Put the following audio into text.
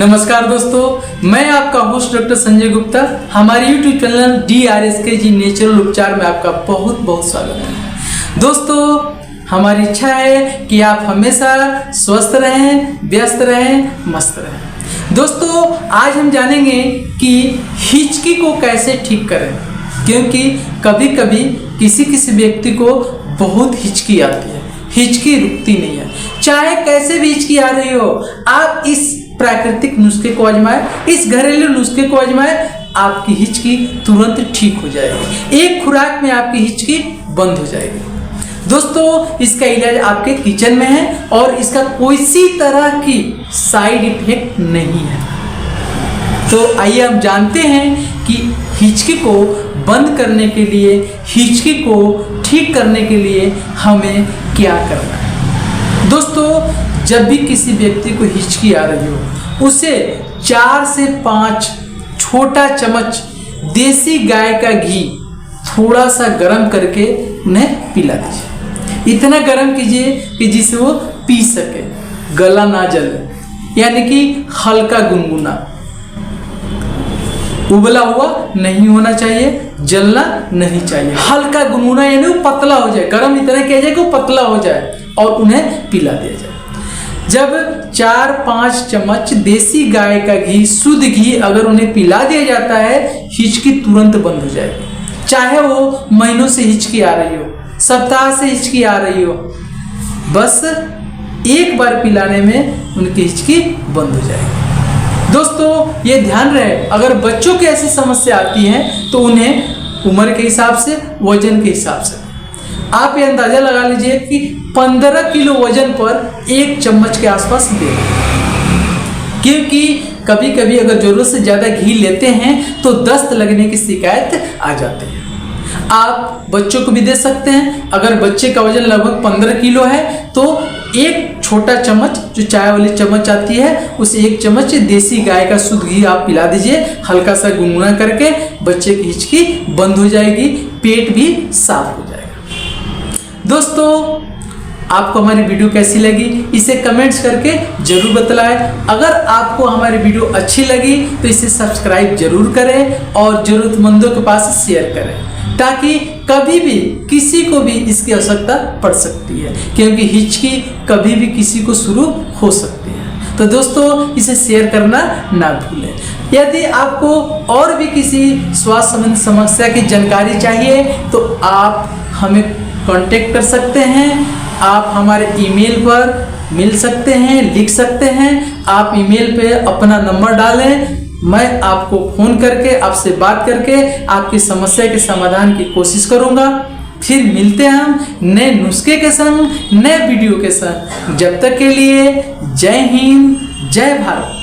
नमस्कार दोस्तों, मैं आपका होस्ट डॉक्टर संजय गुप्ता। हमारे YouTube चैनल DRSKG नेचुरल उपचार में आपका बहुत बहुत स्वागत है। दोस्तों, हमारी इच्छा है कि आप हमेशा स्वस्थ रहें, व्यस्त रहें, मस्त रहें। दोस्तों, आज हम जानेंगे कि हिचकी को कैसे ठीक करें, क्योंकि कभी कभी किसी व्यक्ति को बहुत हिचकी आती है, हिचकी रुकती नहीं है। चाहे कैसे भी हिचकी आ रही हो, आप इस प्राकृतिक नुस्खे को आजमाएं, इस घरेलू नुस्खे को आजमाएं, आपकी हिचकी तुरंत ठीक हो जाएगी। एक खुराक में आपकी हिचकी बंद हो जाएगी। दोस्तों, इसका इलाज आपके किचन में है और इसका किसी तरह की साइड इफेक्ट नहीं है। तो आइए हम जानते हैं कि हिचकी को बंद करने के लिए, हिचकी को ठीक करने के लिए हमें क्या करना है। दोस्तों, जब भी किसी व्यक्ति को हिचकी आ रही हो, उसे 4 से 5 छोटा चम्मच देसी गाय का घी थोड़ा सा गर्म करके उन्हें पिला दीजिए। इतना गर्म कीजिए कि जिसे वो पी सके, गला ना जले, यानी कि हल्का गुनगुना, उबला हुआ नहीं होना चाहिए, जलना नहीं चाहिए, हल्का गुनगुना, यानी वो पतला हो जाए। गर्म इतना किया जाए कि वो पतला हो जाए और उन्हें पिला दिया जाए। जब 4-5 चम्मच देसी गाय का घी, शुद्ध घी अगर उन्हें पिला दिया जाता है, हिचकी तुरंत बंद हो जाएगी। चाहे वो महीनों से हिचकी आ रही हो, सप्ताह से हिचकी आ रही हो, बस एक बार पिलाने में उनकी हिचकी बंद हो जाएगी। दोस्तों, ये ध्यान रहे, अगर बच्चों की ऐसी समस्या आती है तो उन्हें उम्र के हिसाब से, वजन के हिसाब से आप ये अंदाजा लगा लीजिए कि 15 किलो वजन पर 1 चम्मच के आसपास दें। क्योंकि कभी कभी अगर जरूरत से ज़्यादा घी लेते हैं तो दस्त लगने की शिकायत आ जाती है। आप बच्चों को भी दे सकते हैं। अगर बच्चे का वजन लगभग 15 किलो है तो 1 छोटा चम्मच, जो चाय वाली चम्मच आती है, उसे 1 चम्मच देसी गाय का शुद्ध घी आप पिला दीजिए, हल्का सा गुनगुना करके। बच्चे की हिचकी बंद हो जाएगी, पेट भी साफ हो जाएगा। दोस्तों, आपको हमारी वीडियो कैसी लगी, इसे कमेंट्स करके जरूर बतलाएं। अगर आपको हमारी वीडियो अच्छी लगी तो इसे सब्सक्राइब जरूर करें और जरूरतमंदों के पास शेयर करें, ताकि कभी भी किसी को भी इसकी आवश्यकता पड़ सकती है, क्योंकि हिचकी कभी भी किसी को शुरू हो सकती है। तो दोस्तों, इसे शेयर करना ना भूलें। यदि आपको और भी किसी स्वास्थ्य संबंधी समस्या की जानकारी चाहिए तो आप हमें कांटेक्ट कर सकते हैं। आप हमारे ईमेल पर मिल सकते हैं, लिख सकते हैं। आप ईमेल पे अपना नंबर डालें, मैं आपको फ़ोन करके, आपसे बात करके आपकी समस्या के समाधान की कोशिश करूंगा। फिर मिलते हैं हम नए नुस्खे के संग, नए वीडियो के संग। जब तक के लिए जय हिंद, जय भारत।